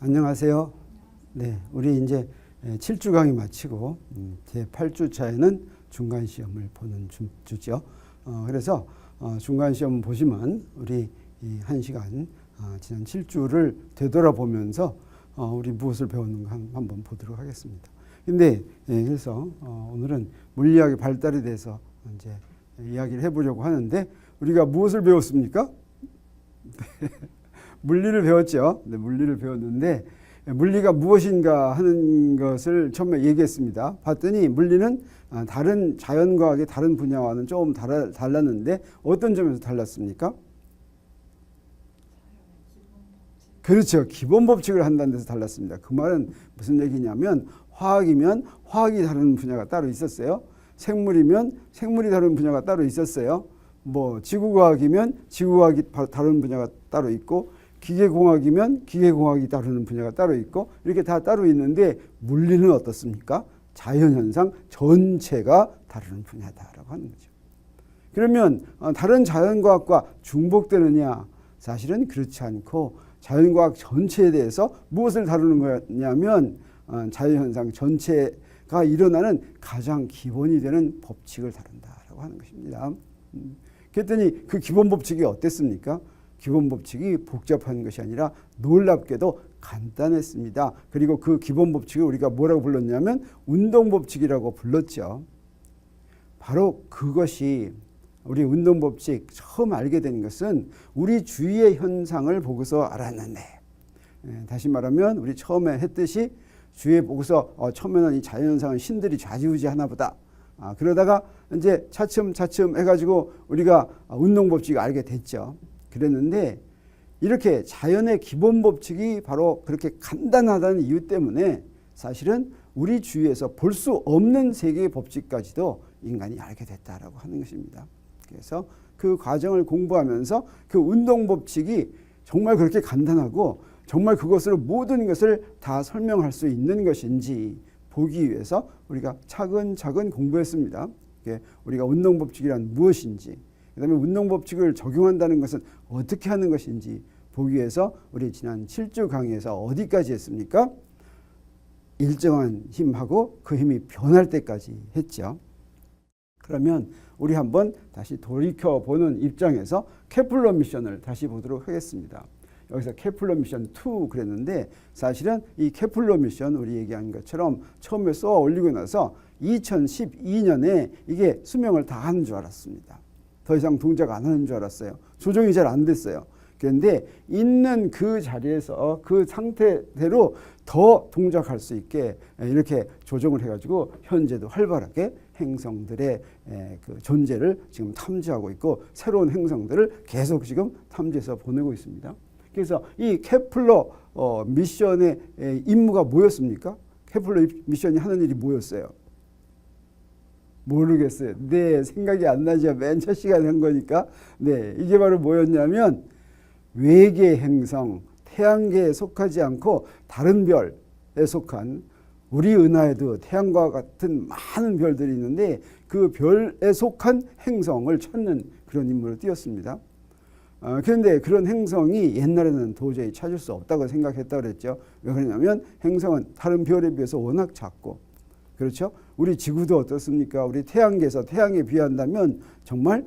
안녕하세요. 네, 우리 이제 7주 강의 마치고 제 8주차에는 중간 시험을 보는 주죠. 그래서 중간 시험 보시면 우리 이 1시간 지난 7주를 되돌아보면서 우리 무엇을 배웠는가 한번 보도록 하겠습니다. 근데 그래서 오늘은 물리학의 발달에 대해서 이제 이야기를 해보려고 하는데 우리가 무엇을 배웠습니까? 물리를 배웠죠. 네, 물리를 배웠는데 물리가 무엇인가 하는 것을 처음에 얘기했습니다. 봤더니 물리는 다른 자연과학의 다른 분야와는 조금 달랐는데 어떤 점에서 달랐습니까? 그렇죠. 기본 법칙을 한다는 데서 달랐습니다. 그 말은 무슨 얘기냐면 화학이면 화학이 다른 분야가 따로 있었어요. 생물이면 생물이 다른 분야가 따로 있었어요. 뭐 지구과학이면 지구과학이 다른 분야가 따로 있고 기계공학이면 기계공학이 다루는 분야가 따로 있고 이렇게 다 따로 있는데 물리는 어떻습니까? 자연현상 전체가 다루는 분야다라고 하는 거죠. 그러면 다른 자연과학과 중복되느냐? 사실은 그렇지 않고 자연과학 전체에 대해서 무엇을 다루는 거냐면 자연현상 전체가 일어나는 가장 기본이 되는 법칙을 다룬다라고 하는 것입니다. 그랬더니 그 기본 법칙이 어땠습니까? 기본 법칙이 복잡한 것이 아니라 놀랍게도 간단했습니다. 그리고 그 기본 법칙을 우리가 뭐라고 불렀냐면 운동법칙이라고 불렀죠. 바로 그것이 우리 운동법칙 처음 알게 된 것은 우리 주위의 현상을 보고서 알았는데 다시 말하면 우리 처음에 했듯이 주위에 보고서 처음에는 이 자연현상은 신들이 좌지우지하나 보다. 그러다가 이제 차츰 해가지고 우리가 운동법칙을 알게 됐죠. 그랬는데 이렇게 자연의 기본 법칙이 바로 그렇게 간단하다는 이유 때문에 사실은 우리 주위에서 볼 수 없는 세계의 법칙까지도 인간이 알게 됐다라고 하는 것입니다. 그래서 그 과정을 공부하면서 그 운동 법칙이 정말 그렇게 간단하고 정말 그것으로 모든 것을 다 설명할 수 있는 것인지 보기 위해서 우리가 차근차근 공부했습니다. 우리가 운동 법칙이란 무엇인지 그 다음에 운동법칙을 적용한다는 것은 어떻게 하는 것인지 보기 위해서 우리 지난 7주 강의에서 어디까지 했습니까? 일정한 힘하고 그 힘이 변할 때까지 했죠. 그러면 우리 한번 다시 돌이켜보는 입장에서 케플러 미션을 다시 보도록 하겠습니다. 여기서 케플러 미션 2 그랬는데 사실은 이 케플러 미션 우리 얘기한 것처럼 처음에 쏘아 올리고 나서 2012년에 이게 수명을 다 하는 줄 알았습니다. 더 이상 동작 안 하는 줄 알았어요. 조정이 잘 안 됐어요. 그런데 있는 그 자리에서 그 상태대로 더 동작할 수 있게 이렇게 조정을 해가지고 현재도 활발하게 행성들의 그 존재를 지금 탐지하고 있고 새로운 행성들을 계속 지금 탐지해서 보내고 있습니다. 그래서 이 케플러 미션의 임무가 뭐였습니까? 케플러 미션이 하는 일이 뭐였어요? 모르겠어요. 네, 생각이 안 나죠. 맨 첫 시간에 한 거니까. 네, 이게 바로 뭐였냐면 외계 행성, 태양계에 속하지 않고 다른 별에 속한 우리 은하에도 태양과 같은 많은 별들이 있는데 그 별에 속한 행성을 찾는 그런 임무를 띄웠습니다. 그런데 그런 행성이 옛날에는 도저히 찾을 수 없다고 생각했다고 그랬죠. 왜 그러냐면 행성은 다른 별에 비해서 워낙 작고 그렇죠? 우리 지구도 어떻습니까? 우리 태양계에서 태양에 비한다면 정말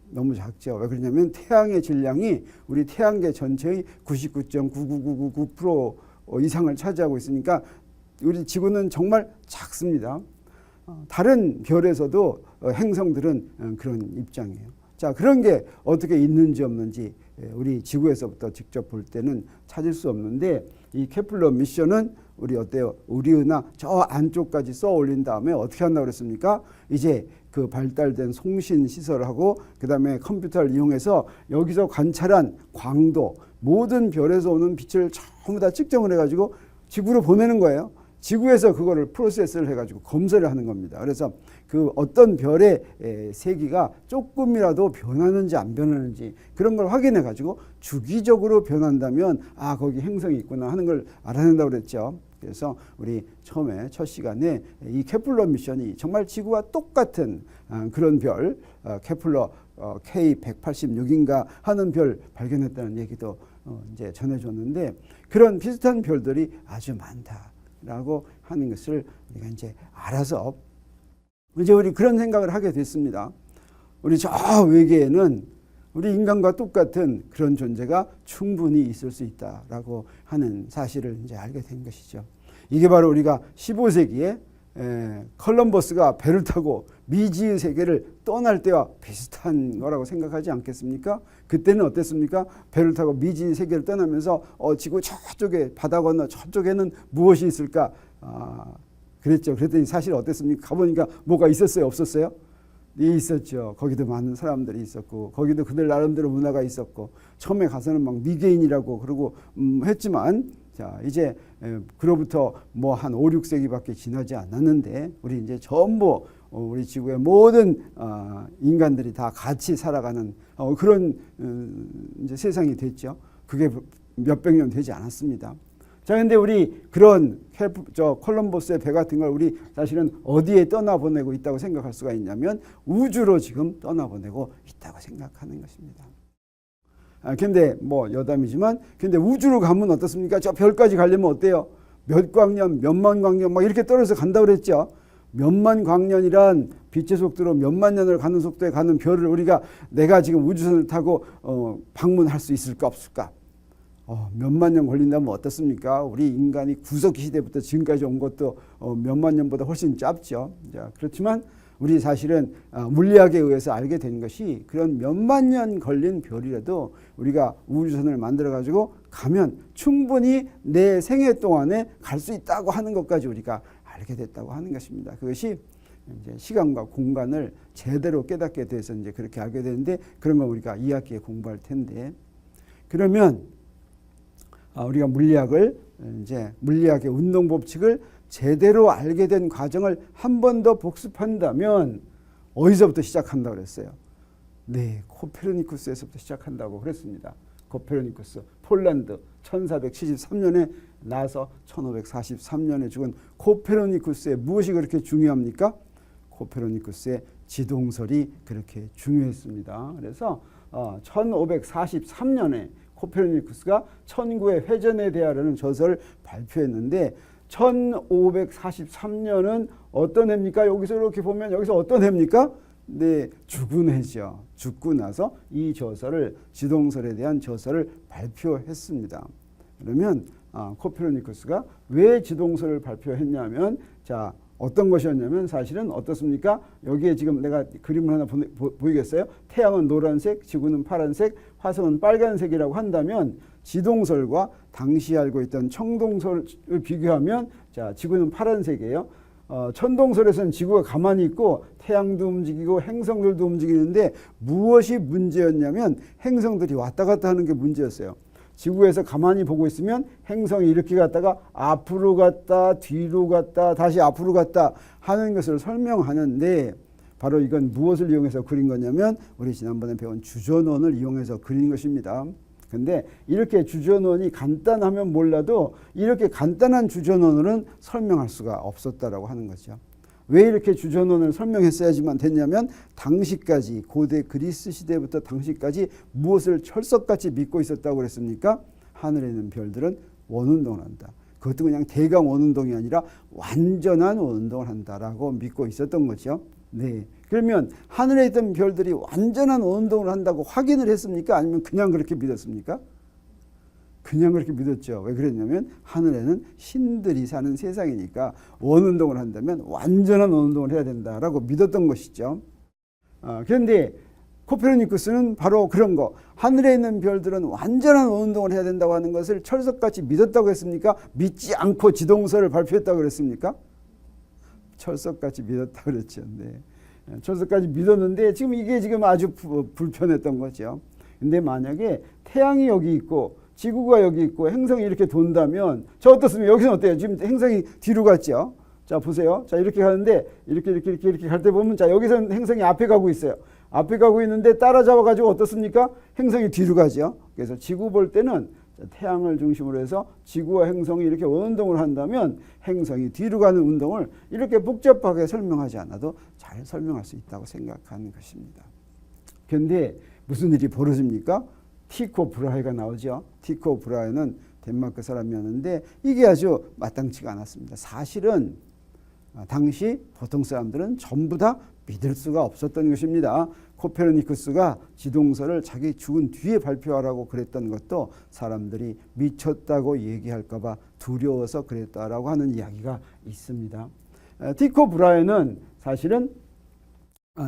너무 작죠. 왜 그러냐면 태양의 질량이 우리 태양계 전체의 99.99999% 이상을 차지하고 있으니까 우리 지구는 정말 작습니다. 다른 별에서도 행성들은 그런 입장이에요. 자, 그런 게 어떻게 있는지 없는지 우리 지구에서부터 직접 볼 때는 찾을 수 없는데 이 케플러 미션은 우리 어때요? 우리 은하 저 안쪽까지 쏘아 올린 다음에 어떻게 한다고 그랬습니까? 이제 그 발달된 송신 시설하고 그 다음에 컴퓨터를 이용해서 여기서 관찰한 광도 모든 별에서 오는 빛을 전부 다 측정을 해가지고 지구로 보내는 거예요. 지구에서 그거를 프로세스를 해가지고 검사를 하는 겁니다. 그래서 그 어떤 별의 세기가 조금이라도 변하는지 안 변하는지 그런 걸 확인해가지고 주기적으로 변한다면 거기 행성이 있구나 하는 걸 알아낸다고 그랬죠. 그래서 우리 처음에 첫 시간에 이 케플러 미션이 정말 지구와 똑같은 그런 별 케플러 K186인가 하는 별 발견했다는 얘기도 이제 전해줬는데 그런 비슷한 별들이 아주 많다라고 하는 것을 우리가 이제 알아서 이제 우리 그런 생각을 하게 됐습니다. 우리 저 외계에는 우리 인간과 똑같은 그런 존재가 충분히 있을 수 있다라고 하는 사실을 이제 알게 된 것이죠. 이게 바로 우리가 15세기에 컬럼버스가 배를 타고 미지의 세계를 떠날 때와 비슷한 거라고 생각하지 않겠습니까? 그때는 어땠습니까? 배를 타고 미지의 세계를 떠나면서 지구 저쪽에 바다 건너 저쪽에는 무엇이 있을까? 그랬죠. 그랬더니 사실 어땠습니까? 가보니까 뭐가 있었어요? 없었어요? 네, 있었죠. 거기도 많은 사람들이 있었고 거기도 그들 나름대로 문화가 있었고 처음에 가서는 막 미개인이라고 그러고 했지만 자 이제 그로부터 뭐 한 5, 6세기밖에 지나지 않았는데 우리 이제 전부 우리 지구의 모든 인간들이 다 같이 살아가는 그런 이제 세상이 됐죠. 그게 몇백 년 되지 않았습니다. 자, 근데 우리 그런 콜럼버스의 배 같은 걸 우리 사실은 어디에 떠나보내고 있다고 생각할 수가 있냐면 우주로 지금 떠나보내고 있다고 생각하는 것입니다. 근데 뭐 여담이지만 근데 우주로 가면 어떻습니까? 저 별까지 가려면 어때요? 몇 광년, 몇만 광년 막 이렇게 떨어져서 간다고 그랬죠. 몇만 광년이란 빛의 속도로 몇만 년을 가는 속도에 가는 별을 우리가 내가 지금 우주선을 타고 방문할 수 있을까 없을까? 몇만 년 걸린다면 어떻습니까? 우리 인간이 구석기 시대부터 지금까지 온 것도 몇만 년보다 훨씬 짧죠. 자, 그렇지만 우리 사실은 물리학에 의해서 알게 된 것이 그런 몇만 년 걸린 별이라도 우리가 우주선을 만들어 가지고 가면 충분히 내 생애 동안에 갈 수 있다고 하는 것까지 우리가 알게 됐다고 하는 것입니다. 그것이 이제 시간과 공간을 제대로 깨닫게 돼서 이제 그렇게 알게 되는데 그런 거 우리가 2학기에 공부할 텐데 그러면 우리가 물리학을 이제 물리학의 운동 법칙을 제대로 알게 된 과정을 한 번 더 복습한다면 어디서부터 시작한다고 그랬어요? 네, 코페르니쿠스에서부터 시작한다고 그랬습니다. 코페르니쿠스, 폴란드 1473년에 나서 1543년에 죽은 코페르니쿠스의 무엇이 그렇게 중요합니까? 코페르니쿠스의 지동설이 그렇게 중요했습니다. 그래서 1543년에 코페르니쿠스가 천구의 회전에 대하여라는 저서를 발표했는데 1543년은 어떤 해입니까? 여기서 이렇게 보면 여기서 어떤 해입니까? 네, 죽은 해죠. 죽고 나서 이 저서를 지동설에 대한 저서를 발표했습니다. 그러면 코페르니쿠스가 왜 지동설을 발표했냐면 자 어떤 것이었냐면 사실은 어떻습니까? 여기에 지금 내가 그림을 하나 보이겠어요? 태양은 노란색, 지구는 파란색, 화성은 빨간색이라고 한다면 지동설과 당시 알고 있던 청동설을 비교하면 자 지구는 파란색이에요. 천동설에서는 지구가 가만히 있고 태양도 움직이고 행성들도 움직이는데 무엇이 문제였냐면 행성들이 왔다 갔다 하는 게 문제였어요. 지구에서 가만히 보고 있으면 행성이 이렇게 갔다가 앞으로 갔다 뒤로 갔다 다시 앞으로 갔다 하는 것을 설명하는데 바로 이건 무엇을 이용해서 그린 거냐면 우리 지난번에 배운 주전원을 이용해서 그린 것입니다. 근데 이렇게 주전원이 간단하면 몰라도 이렇게 간단한 주전원으로는 설명할 수가 없었다라고 하는 거죠. 왜 이렇게 주전원을 설명했어야지만 됐냐면 당시까지 고대 그리스 시대부터 당시까지 무엇을 철석같이 믿고 있었다고 그랬습니까? 하늘에 있는 별들은 원운동을 한다. 그것도 그냥 대강 원운동이 아니라 완전한 원운동을 한다라고 믿고 있었던 거죠. 네. 그러면 하늘에 있던 별들이 완전한 원운동을 한다고 확인을 했습니까? 아니면 그냥 그렇게 믿었습니까? 그냥 그렇게 믿었죠. 왜 그랬냐면 하늘에는 신들이 사는 세상이니까 원운동을 한다면 완전한 원운동을 해야 된다라고 믿었던 것이죠. 그런데 코페르니쿠스는 바로 그런 거 하늘에 있는 별들은 완전한 원운동을 해야 된다고 하는 것을 철석같이 믿었다고 했습니까? 믿지 않고 지동설을 발표했다고 그랬습니까? 철석같이 믿었다고 그랬죠. 네. 철석까지 믿었는데 지금 이게 지금 아주 불편했던 거죠. 근데 만약에 태양이 여기 있고 지구가 여기 있고 행성이 이렇게 돈다면 저 어떻습니까? 여기는 어때요? 지금 행성이 뒤로 갔죠. 자 보세요. 자 이렇게 가는데 이렇게 갈 때 보면 자 여기서는 행성이 앞에 가고 있어요. 앞에 가고 있는데 따라잡아 가지고 어떻습니까? 행성이 뒤로 가죠. 그래서 지구 볼 때는 태양을 중심으로 해서 지구와 행성이 이렇게 원운동을 한다면 행성이 뒤로 가는 운동을 이렇게 복잡하게 설명하지 않아도 잘 설명할 수 있다고 생각하는 것입니다. 그런데 무슨 일이 벌어집니까? 티코 브라헤가 나오죠. 티코 브라헤는 덴마크 사람이었는데 이게 아주 마땅치가 않았습니다. 사실은 당시 보통 사람들은 전부 다 믿을 수가 없었던 것입니다. 코페르니쿠스가 지동설을 자기 죽은 뒤에 발표하라고 그랬던 것도 사람들이 미쳤다고 얘기할까 봐 두려워서 그랬다라고 하는 이야기가 있습니다. 티코 브라헤는 사실은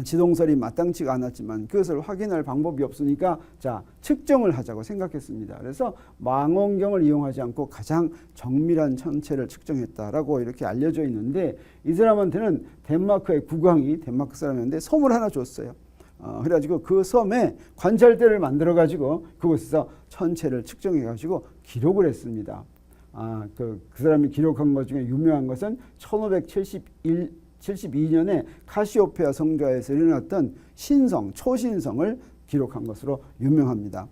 지동설이 마땅치가 않았지만 그것을 확인할 방법이 없으니까 자, 측정을 하자고 생각했습니다. 그래서 망원경을 이용하지 않고 가장 정밀한 천체를 측정했다라고 이렇게 알려져 있는데 이 사람한테는 덴마크의 국왕이 덴마크 사람이었는데 섬을 하나 줬어요. 그래가지고 그 섬에 관찰대를 만들어가지고 그곳에서 천체를 측정해가지고 기록을 했습니다. 그 사람이 기록한 것 중에 유명한 것은 1572년에 카시오페아 성좌에서 일어났던 신성, 초신성을 기록한 것으로 유명합니다.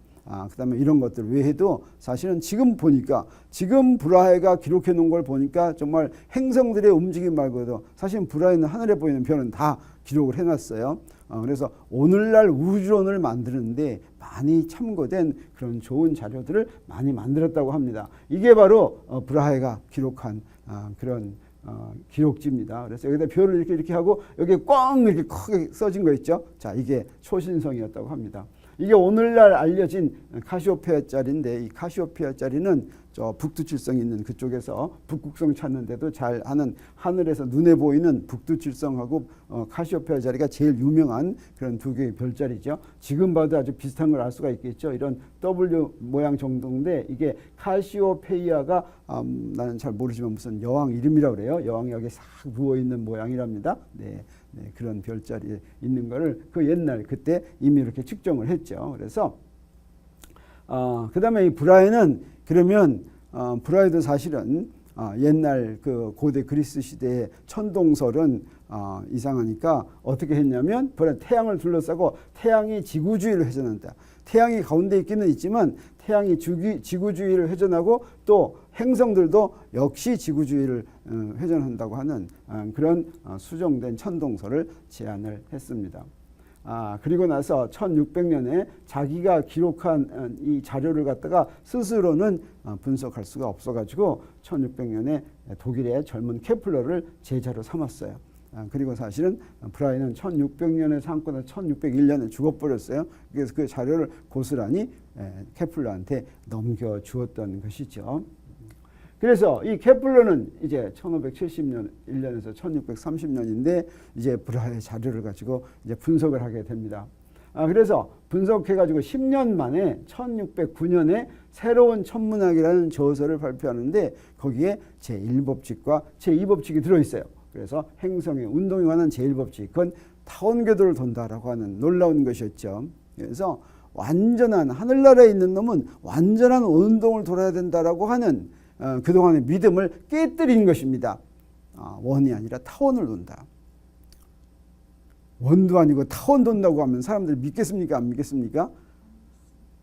그 다음에 이런 것들 외에도 사실은 지금 보니까 지금 브라헤가 기록해 놓은 걸 보니까 정말 행성들의 움직임 말고도 사실은 브라헤는 하늘에 보이는 별은 다 기록을 해놨어요. 그래서 오늘날 우주론을 만드는데 많이 참고된 그런 좋은 자료들을 많이 만들었다고 합니다. 이게 바로 브라헤가 기록한 그런 기록지입니다. 그래서 여기다 별을 이렇게 하고 여기에 꽝 이렇게 크게 써진 거 있죠. 자, 이게 초신성이었다고 합니다. 이게 오늘날 알려진 카시오페아짜리인데 이 카시오페아짜리는 저 북두칠성 있는 그쪽에서 북극성 찾는데도 잘 하는 하늘에서 눈에 보이는 북두칠성하고 카시오페아짜리가 제일 유명한 그런 두 개의 별자리죠. 지금 봐도 아주 비슷한 걸 알 수가 있겠죠. 이런 W 모양 정도인데 이게 카시오페이아가 나는 잘 모르지만 무슨 여왕 이름이라고 그래요. 여왕이 여기 싹 누워있는 모양이랍니다. 네, 그런 별자리에 있는 거를 그 옛날 그때 이미 이렇게 측정을 했죠. 그래서 그 다음에 이 브라헤는 그러면 브라헤도 사실은 옛날 그 고대 그리스 시대의 천동설은 이상하니까 어떻게 했냐면 브라헤는 태양을 둘러싸고 태양이 지구주위를 회전한다. 태양이 가운데 있기는 있지만 태양이 지구주위를 회전하고 또 행성들도 역시 지구주위를 회전한다고 하는 그런 수정된 천동설을 제안을 했습니다. 그리고 나서 1600년에 자기가 기록한 이 자료를 갖다가 스스로는 분석할 수가 없어가지고 1600년에 독일의 젊은 케플러를 제자로 삼았어요. 그리고 사실은 브라헤는 1600년에 삼고 나서 1601년에 죽어버렸어요. 그래서 그 자료를 고스란히 케플러한테 넘겨주었던 것이죠. 그래서 이 케플러는 이제 1570년에서 1630년인데 이제 브라헤 자료를 가지고 이제 분석을 하게 됩니다. 그래서 분석해가지고 10년 만에 1609년에 새로운 천문학이라는 저서를 발표하는데 거기에 제1법칙과 제2법칙이 들어있어요. 그래서 행성의 운동에 관한 제1법칙은 타원 궤도를 돈다라고 하는 놀라운 것이었죠. 그래서 완전한 하늘나라에 있는 놈은 완전한 운동을 돌아야 된다라고 하는 그동안의 믿음을 깨뜨린 것입니다. 원이 아니라 타원을 돈다. 원도 아니고 타원 돈다고 하면 사람들이 믿겠습니까? 안 믿겠습니까?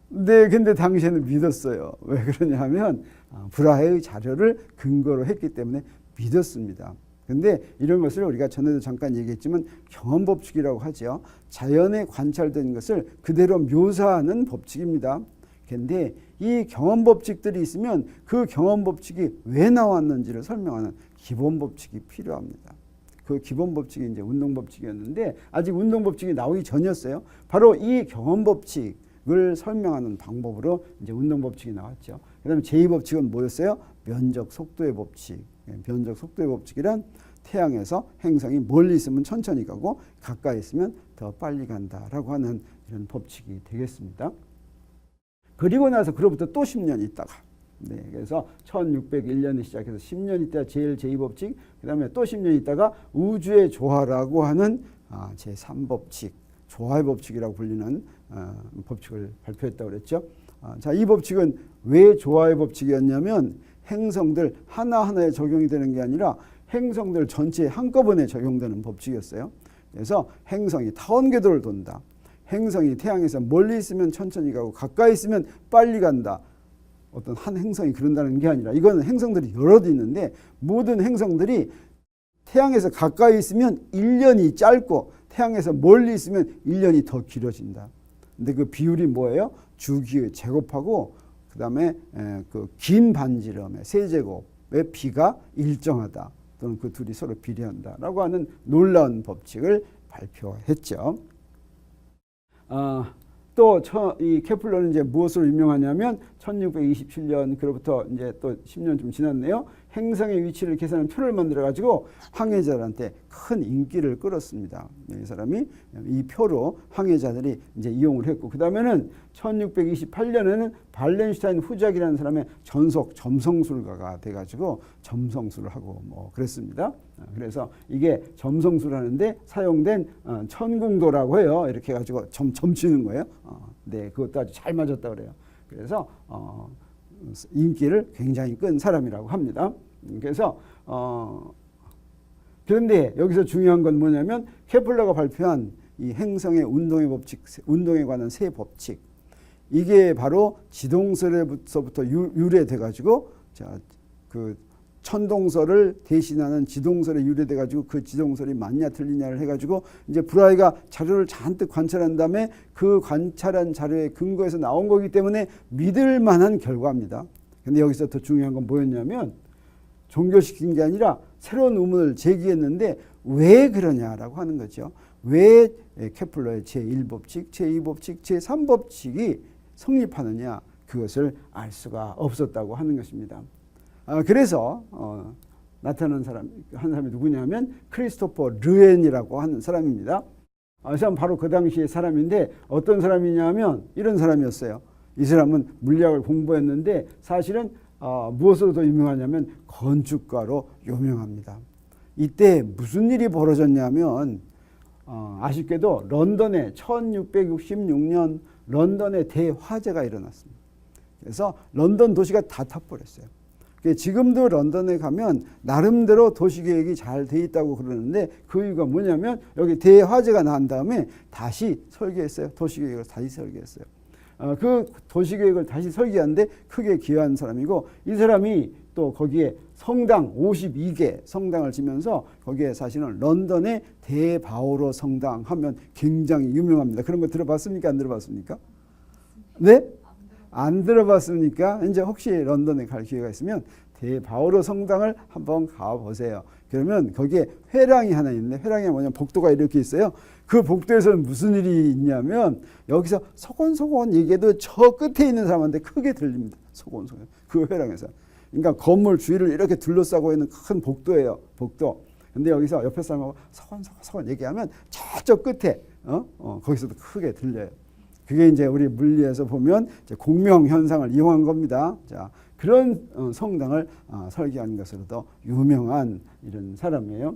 네, 근데 당시에는 믿었어요. 왜 그러냐 하면 브라헤의 자료를 근거로 했기 때문에 믿었습니다. 근데 이런 것을 우리가 전에도 잠깐 얘기했지만 경험법칙이라고 하죠. 자연에 관찰된 것을 그대로 묘사하는 법칙입니다. 근데 이 경험법칙들이 있으면 그 경험법칙이 왜 나왔는지를 설명하는 기본법칙이 필요합니다. 그 기본법칙이 이제 운동법칙이었는데 아직 운동법칙이 나오기 전이었어요. 바로 이 경험법칙을 설명하는 방법으로 이제 운동법칙이 나왔죠. 그 다음에 제2법칙은 뭐였어요? 면적 속도의 법칙. 면적 속도의 법칙이란 태양에서 행성이 멀리 있으면 천천히 가고 가까이 있으면 더 빨리 간다라고 하는 이런 법칙이 되겠습니다. 그리고 나서 그로부터 또 10년 있다가 그래서 1601년에 시작해서 10년 있다가 제2법칙 그 다음에 또 10년 있다가 우주의 조화라고 하는 제3법칙 조화의 법칙이라고 불리는 법칙을 발표했다고 그랬죠. 자, 이 법칙은 왜 조화의 법칙이었냐면 행성들 하나하나에 적용이 되는 게 아니라 행성들 전체에 한꺼번에 적용되는 법칙이었어요. 그래서 행성이 타원 궤도를 돈다. 행성이 태양에서 멀리 있으면 천천히 가고 가까이 있으면 빨리 간다. 어떤 한 행성이 그런다는 게 아니라 이거는 행성들이 여럿 있는데 모든 행성들이 태양에서 가까이 있으면 1년이 짧고 태양에서 멀리 있으면 1년이 더 길어진다. 근데 그 비율이 뭐예요? 주기의 제곱하고 그 다음에 그 긴 반지름의 세제곱의 비가 일정하다 또는 그 둘이 서로 비례한다라고 하는 놀라운 법칙을 발표했죠. 또 이 케플러는 이제 무엇으로 유명하냐면 1627년 그로부터 이제 또 10년 좀 지났네요. 행성의 위치를 계산하는 표를 만들어 가지고 항해자들한테 큰 인기를 끌었습니다. 이 사람이 이 표로 항해자들이 이제 이용을 했고 그 다음에는 1628년에는 발렌슈타인 후작이라는 사람의 전속 점성술가가 돼가지고 점성술을 하고 뭐 그랬습니다. 그래서 이게 점성술 하는데 사용된 천궁도라고 해요. 이렇게 해가지고 점치는 거예요. 네, 그것도 아주 잘 맞았다 그래요. 그래서 인기를 굉장히 끈 사람이라고 합니다. 그래서 그런데 여기서 중요한 건 뭐냐면 케플러가 발표한 이 행성의 운동의 법칙, 운동에 관한 세 법칙, 이게 바로 지동설에서부터 유래돼 가지고 그 천동설을 대신하는 지동설에 유래돼 가지고 그 지동설이 맞냐 틀리냐를 해 가지고 이제 브라이가 자료를 잔뜩 관찰한 다음에 그 관찰한 자료의 근거에서 나온 거기 때문에 믿을 만한 결과입니다. 근데 여기서 더 중요한 건 뭐였냐면 종교시킨 게 아니라 새로운 의문을 제기했는데 왜 그러냐라고 하는 거죠. 왜 케플러의 제1법칙, 제2법칙, 제3법칙이 성립하느냐, 그것을 알 수가 없었다고 하는 것입니다. 그래서 나타난 한 사람이 누구냐면 크리스토퍼 르헨이라고 하는 사람입니다. 이 사람 바로 그 당시의 사람인데 어떤 사람이냐면 이런 사람이었어요. 이 사람은 물리학을 공부했는데 사실은 무엇으로 더 유명하냐면 건축가로 유명합니다. 이때 무슨 일이 벌어졌냐면 아쉽게도 런던에 1666년 런던에 대화재가 일어났습니다. 그래서 런던 도시가 다 타버렸어요. 지금도 런던에 가면 나름대로 도시계획이 잘 돼 있다고 그러는데 그 이유가 뭐냐면 여기 대화재가 난 다음에 다시 설계했어요. 도시계획을 다시 설계했어요. 그 도시계획을 다시 설계하는데 크게 기여한 사람이고 이 사람이 또 거기에 성당 52개 성당을 지면서 거기에 사실은 런던의 대바오로 성당 하면 굉장히 유명합니다. 그런 거 들어봤습니까? 안 들어봤습니까? 네? 안 들어봤습니까? 이제 혹시 런던에 갈 기회가 있으면 대바오로 성당을 한번 가보세요. 그러면 거기에 회랑이 하나 있는데 회랑이 뭐냐면 복도가 이렇게 있어요. 그 복도에서는 무슨 일이 있냐면 여기서 소곤소곤 얘기해도 저 끝에 있는 사람한테 크게 들립니다. 소곤소곤. 그 회랑에서. 그러니까 건물 주위를 이렇게 둘러싸고 있는 큰 복도예요. 복도. 근데 여기서 옆에 사람하고 소곤소곤 얘기하면 저쪽 끝에 거기서도 크게 들려요. 그게 이제 우리 물리에서 보면 이제 공명 현상을 이용한 겁니다. 자, 그런 성당을 설계한 것으로도 유명한 이런 사람이에요.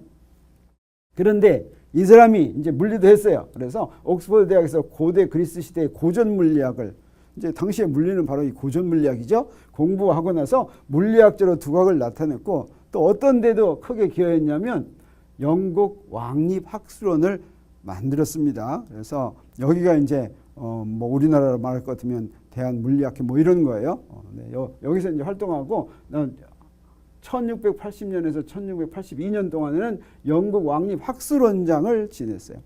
그런데 이 사람이 이제 물리도 했어요. 그래서 옥스퍼드 대학에서 고대 그리스 시대의 고전 물리학을 이제 당시에 물리는 바로 이 고전 물리학이죠. 공부하고 나서 물리학적으로 두각을 나타냈고 또 어떤 데도 크게 기여했냐면 영국 왕립학술원을 만들었습니다. 그래서 여기가 이제 뭐 우리나라로 말할 것 같으면 대한물리학회 뭐 이런 거예요. 네, 여기서 이제 활동하고 1680년에서 1682년 동안에는 영국 왕립학술원장을 지냈어요.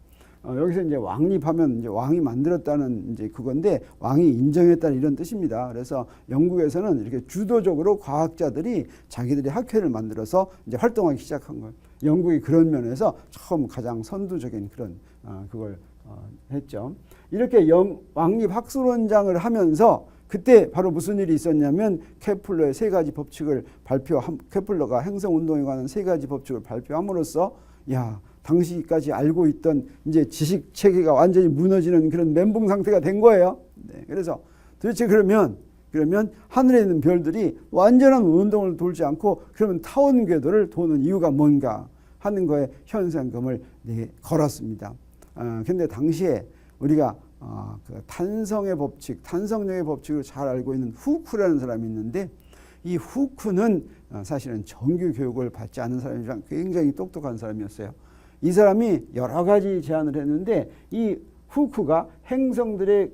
여기서 이제 왕립하면 이제 왕이 만들었다는 이제 그건데 왕이 인정했다는 이런 뜻입니다. 그래서 영국에서는 이렇게 주도적으로 과학자들이 자기들이 학회를 만들어서 이제 활동하기 시작한 거예요. 영국이 그런 면에서 처음 가장 선두적인 그런 그걸 했죠. 이렇게 왕립학술원장을 하면서 그때 바로 무슨 일이 있었냐면 케플러의 세 가지 법칙을 케플러가 행성운동에 관한 세 가지 법칙을 발표함으로써 당시까지 알고 있던 이제 지식 체계가 완전히 무너지는 그런 멘붕 상태가 된 거예요. 네, 그래서 도대체 그러면 하늘에 있는 별들이 완전한 운동을 돌지 않고 그러면 타원 궤도를 도는 이유가 뭔가 하는 거에 현상금을 걸었습니다. 근데 당시에 우리가 그 탄성의 법칙, 탄성력의 법칙을 잘 알고 있는 후크라는 사람이 있는데 이 후크는 사실은 정규 교육을 받지 않은 사람이랑 굉장히 똑똑한 사람이었어요. 이 사람이 여러 가지 제안을 했는데 이 후크가 행성들이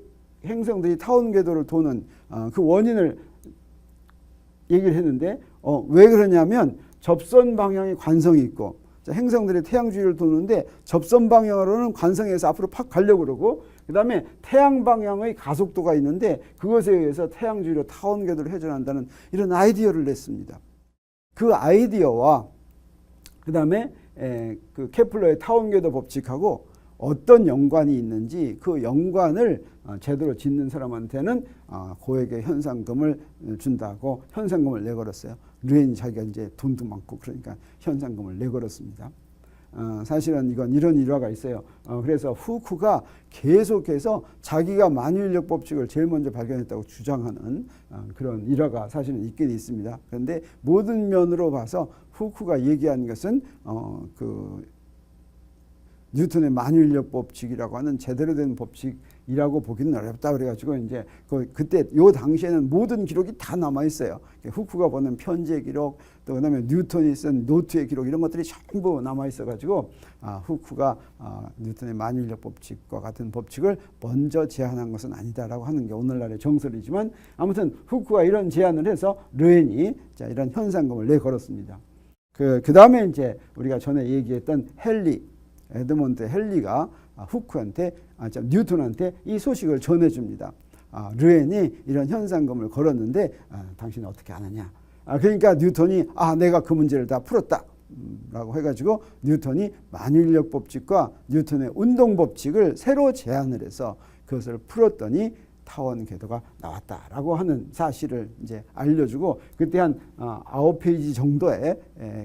타원 궤도를 도는 그 원인을 얘기를 했는데 왜 그러냐면 접선 방향에 관성이 있고 행성들이 태양 주위를 도는데 접선 방향으로는 관성에서 앞으로 팍 가려고 그러고 그 다음에 태양 방향의 가속도가 있는데 그것에 의해서 태양 주위로 타원 궤도를 회전한다는 이런 아이디어를 냈습니다. 그 아이디어와 그 다음에 그 케플러의 타원 궤도 법칙하고 어떤 연관이 있는지 그 연관을 제대로 짓는 사람한테는 고액의 현상금을 준다고 현상금을 내걸었어요. 르헨이 자기가 이제 돈도 많고 그러니까 현상금을 내걸었습니다. 사실은 이건 이런 일화가 있어요. 그래서 후크가 계속해서 자기가 만유인력 법칙을 제일 먼저 발견했다고 주장하는 그런 일화가 사실은 있긴 있습니다. 그런데 모든 면으로 봐서 후크가 얘기한 것은 그 뉴턴의 만유인력 법칙이라고 하는 제대로 된 법칙이라고 보기는 어렵다 그래가지고 이제 그때 요 당시에는 모든 기록이 다 남아 있어요. 후크가 보낸 편지의 기록, 또 그다음에 뉴턴이 쓴 노트의 기록 이런 것들이 전부 남아 있어가지고 후크가 뉴턴의 만유인력 법칙과 같은 법칙을 먼저 제안한 것은 아니다라고 하는 게 오늘날의 정설이지만 아무튼 후크가 이런 제안을 해서 르헨이 자 이런 현상금을 내걸었습니다. 그 다음에 이제 우리가 전에 얘기했던 에드몬드 헨리가 후크한테 뉴턴한테 이 소식을 전해줍니다. 르헨이 이런 현상금을 걸었는데 당신은 어떻게 아느냐. 그러니까 뉴턴이 내가 그 문제를 다 풀었다 라고 해가지고 뉴턴이 만유인력 법칙과 뉴턴의 운동 법칙을 새로 제안을 해서 그것을 풀었더니 타원 궤도가 나왔다라고 하는 사실을 이제 알려주고 그때 한 9페이지 정도의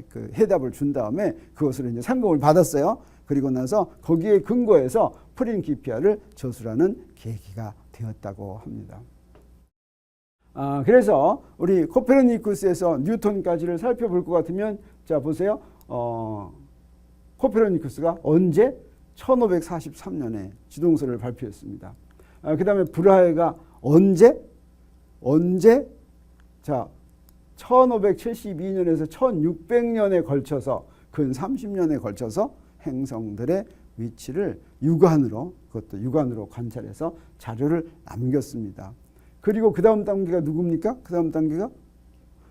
그 해답을 준 다음에 그것을 이제 상금을 받았어요. 그리고 나서 거기에 근거해서 프린키피아를 저술하는 계기가 되었다고 합니다. 그래서 우리 코페르니쿠스에서 뉴턴까지를 살펴볼 것 같으면 자 보세요. 코페르니쿠스가 언제? 1543년에 지동설을 발표했습니다. 그 다음에 브라헤가 언제? 자 1572년에서 1600년에 걸쳐서 근 30년에 걸쳐서 행성들의 위치를 그것도 육안으로 관찰해서 자료를 남겼습니다. 그리고 그 다음 단계가 누굽니까? 그 다음 단계가?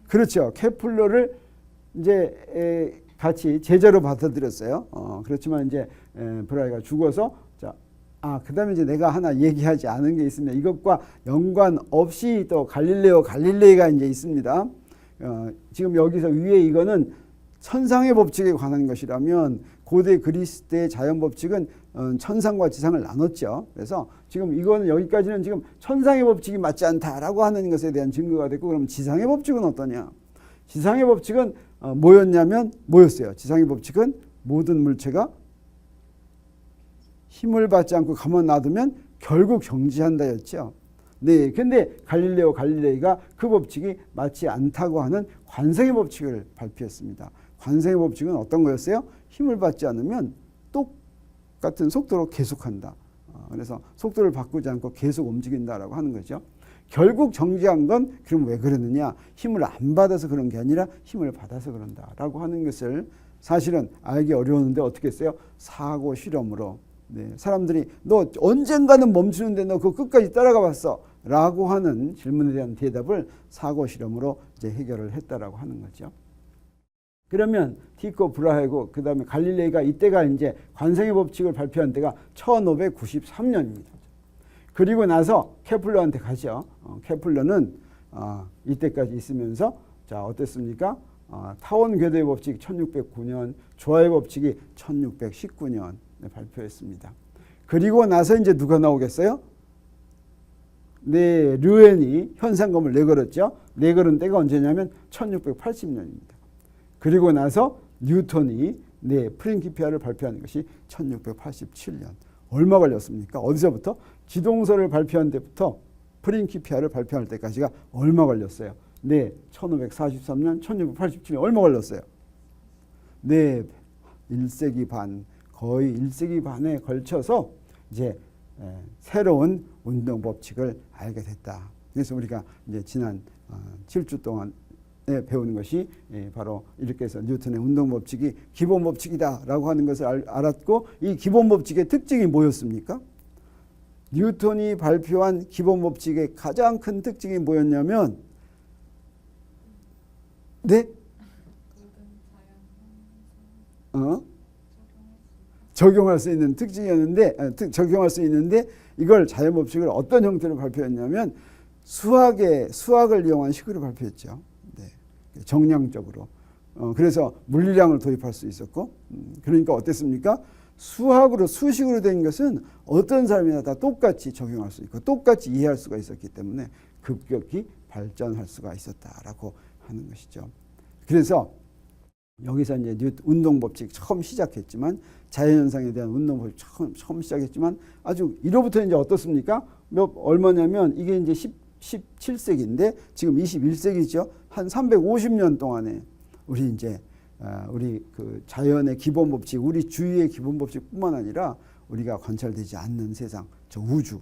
그렇죠. 케플러를 이제 같이 제자로 받아들였어요. 그렇지만 이제 브라헤가 죽어서 그 다음에 이제 내가 하나 얘기하지 않은 게 있습니다. 이것과 연관 없이 또 갈릴레이가 이제 있습니다. 지금 여기서 위에 이거는 천상의 법칙에 관한 것이라면 고대 그리스 때 자연 법칙은 천상과 지상을 나눴죠. 그래서 지금 이거는 여기까지는 지금 천상의 법칙이 맞지 않다라고 하는 것에 대한 증거가 됐고 그럼 지상의 법칙은 어떠냐? 지상의 법칙은 뭐였어요? 지상의 법칙은 모든 물체가 힘을 받지 않고 가만 놔두면 결국 정지한다였죠. 네, 근데 갈릴레이가 그 법칙이 맞지 않다고 하는 관성의 법칙을 발표했습니다. 관성의 법칙은 어떤 거였어요? 힘을 받지 않으면 똑같은 속도로 계속한다. 그래서 속도를 바꾸지 않고 계속 움직인다라고 하는 거죠. 결국 정지한 건 그럼 왜 그러느냐? 힘을 안 받아서 그런 게 아니라 힘을 받아서 그런다라고 하는 것을 사실은 알기 어려웠는데 어떻게 했어요? 사고 실험으로 사람들이 너 언젠가는 멈추는데 너 그거 끝까지 따라가 봤어? 라고 하는 질문에 대한 대답을 사고 실험으로 이제 해결을 했다라고 하는 거죠. 그러면 티코 브라헤고 그 다음에 갈릴레이가 이때가 이제 관성의 법칙을 발표한 때가 1593년입니다. 그리고 나서 케플러한테 가죠. 케플러는 이때까지 있으면서 자 어땠습니까? 타원 궤도의 법칙 1609년, 조화의 법칙이 1619년에 발표했습니다. 그리고 나서 이제 누가 나오겠어요? 네, 르헨이 현상금을 내걸었죠. 내걸은 때가 언제냐면 1680년입니다. 그리고 나서 뉴턴이 프린키피아를 발표하는 것이 1687년. 얼마 걸렸습니까? 어디서부터? 지동설을 발표한 때부터 프린키피아를 발표할 때까지가 얼마 걸렸어요? 1543년, 1687년 얼마 걸렸어요? 1세기 반, 거의 1세기 반에 걸쳐서 이제 새로운 운동 법칙을 알게 됐다. 그래서 우리가 이제 지난 7주 동안 배우는 것이 바로 이렇게 해서 뉴턴의 운동 법칙이 기본 법칙이다라고 하는 것을 알았고 이 기본 법칙의 특징이 뭐였습니까? 뉴턴이 발표한 기본 법칙의 가장 큰 특징이 뭐였냐면 적용할 수 있는 특징이었는데 적용할 수 있는데 이걸 자연법칙을 어떤 형태로 발표했냐면 수학을 이용한 식으로 발표했죠. 네. 정량적으로. 그래서 물리량을 도입할 수 있었고 그러니까 어땠습니까? 수식으로 된 것은 어떤 사람이나 다 똑같이 적용할 수 있고 똑같이 이해할 수가 있었기 때문에 급격히 발전할 수가 있었다라고 하는 것이죠. 그래서 여기서 이제 운동법칙 처음 시작했지만 자연현상에 대한 운동법칙 처음 시작했지만 아주 이로부터 이제 어떻습니까? 얼마냐면 이게 이제 17세기인데 지금 21세기죠. 한 350년 동안에 우리 그 자연의 기본 법칙, 우리 주위의 기본 법칙뿐만 아니라 우리가 관찰되지 않는 세상, 저 우주,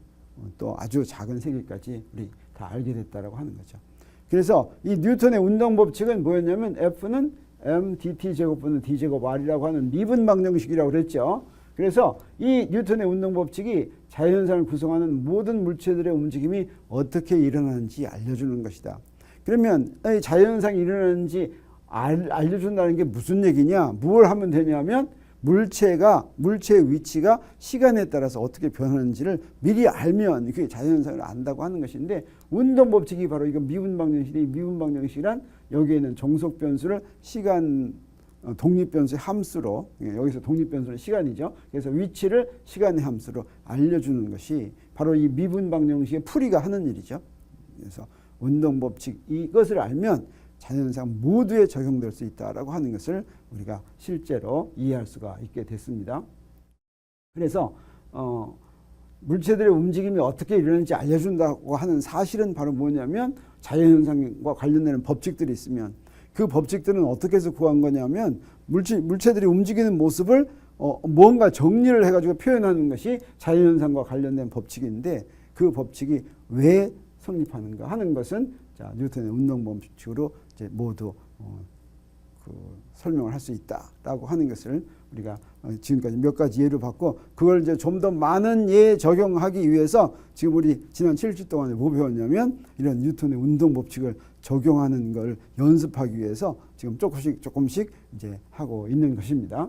또 아주 작은 세계까지 우리 다 알게 됐다라고 하는 거죠. 그래서 이 뉴턴의 운동 법칙은 뭐였냐면 F는 mdt 제곱분은 d 제곱 r이라고 하는 미분 방정식이라고 그랬죠. 그래서 이 뉴턴의 운동 법칙이 자연현상을 구성하는 모든 물체들의 움직임이 어떻게 일어나는지 알려주는 것이다. 그러면 자연현상이 일어나는지 알려준다는 게 무슨 얘기냐? 뭘 하면 되냐면 물체의 위치가 시간에 따라서 어떻게 변하는지를 미리 알면 그게 자연현상을 안다고 하는 것인데 운동 법칙이 바로 이거 미분 방정식이 미분 방정식이란 여기에는 종속 변수를 시간 독립 변수의 함수로 여기서 독립 변수는 시간이죠. 그래서 위치를 시간의 함수로 알려주는 것이 바로 이 미분 방정식의 풀이가 하는 일이죠. 그래서 운동 법칙 이것을 알면 자연현상 모두에 적용될 수 있다라고 하는 것을 우리가 실제로 이해할 수가 있게 됐습니다. 그래서 물체들의 움직임이 어떻게 일어나는지 알려준다고 하는 사실은 바로 뭐냐면 자연현상과 관련되는 법칙들이 있으면 그 법칙들은 어떻게 해서 구한 거냐면 물체들이 움직이는 모습을 뭔가 정리를 해가지고 표현하는 것이 자연현상과 관련된 법칙인데 그 법칙이 왜 성립하는가 하는 것은 자, 뉴턴의 운동 법칙으로 이제 모두 설명을 할 수 있다라고 하는 것을 우리가 지금까지 몇 가지 예를 봤고 그걸 이제 좀 더 많은 예에 적용하기 위해서 지금 우리 지난 7주 동안에 뭐 배웠냐면 이런 뉴턴의 운동 법칙을 적용하는 걸 연습하기 위해서 지금 조금씩 이제 하고 있는 것입니다.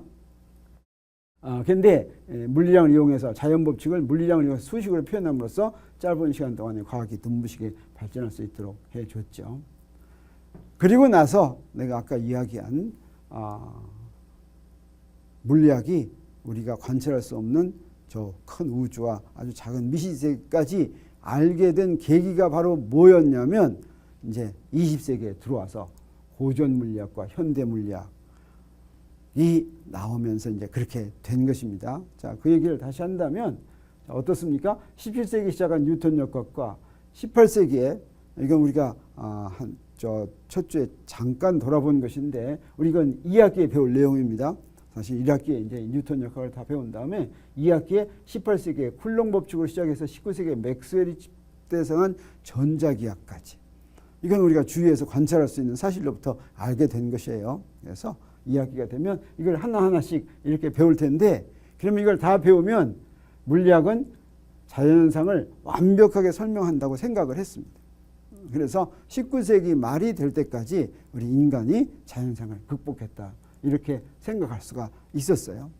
근데 물리량을 이용해서 자연 법칙을 물리량을 이용해서 수식으로 표현함으로써 짧은 시간 동안에 과학이 눈부시게 발전할 수 있도록 해줬죠. 그리고 나서 내가 아까 이야기한 물리학이 우리가 관찰할 수 없는 저 큰 우주와 아주 작은 미시세까지 알게 된 계기가 바로 뭐였냐면 이제 20세기에 들어와서 고전 물리학과 현대 물리학이 나오면서 이제 그렇게 된 것입니다. 자, 그 얘기를 다시 한다면 어떻습니까? 17세기 시작한 뉴턴 역학과 18세기에 이건 우리가 첫 주에 잠깐 돌아본 것인데 우리 이건 2학기에 배울 내용입니다. 사실 1학기에 이제 뉴턴 역학을 다 배운 다음에 2학기에 18세기에 쿨롱 법칙으로 시작해서 19세기에 맥스웰이 대성한 전자기학까지 이건 우리가 주위에서 관찰할 수 있는 사실로부터 알게 된 것이에요. 그래서 2학기가 되면 이걸 하나하나씩 이렇게 배울 텐데 그러면 이걸 다 배우면 물리학은 자연현상을 완벽하게 설명한다고 생각을 했습니다. 그래서 19세기 말이 될 때까지 우리 인간이 자연현상을 극복했다. 이렇게 생각할 수가 있었어요.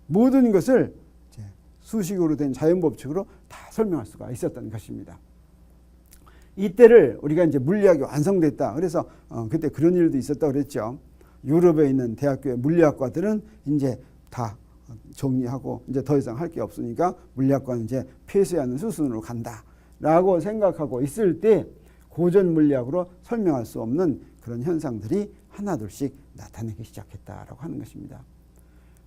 모든 것을 이제 수식으로 된 자연법칙으로 다 설명할 수가 있었던 것입니다. 이때를 우리가 이제 물리학이 완성됐다. 그래서 그때 그런 일도 있었다고 그랬죠. 유럽에 있는 대학교의 물리학과들은 이제 다 정리하고 이제 더 이상 할 게 없으니까 물리학과는 이제 폐쇄하는 수순으로 간다라고 생각하고 있을 때 고전 물리학으로 설명할 수 없는 그런 현상들이 하나둘씩 나타나기 시작했다라고 하는 것입니다.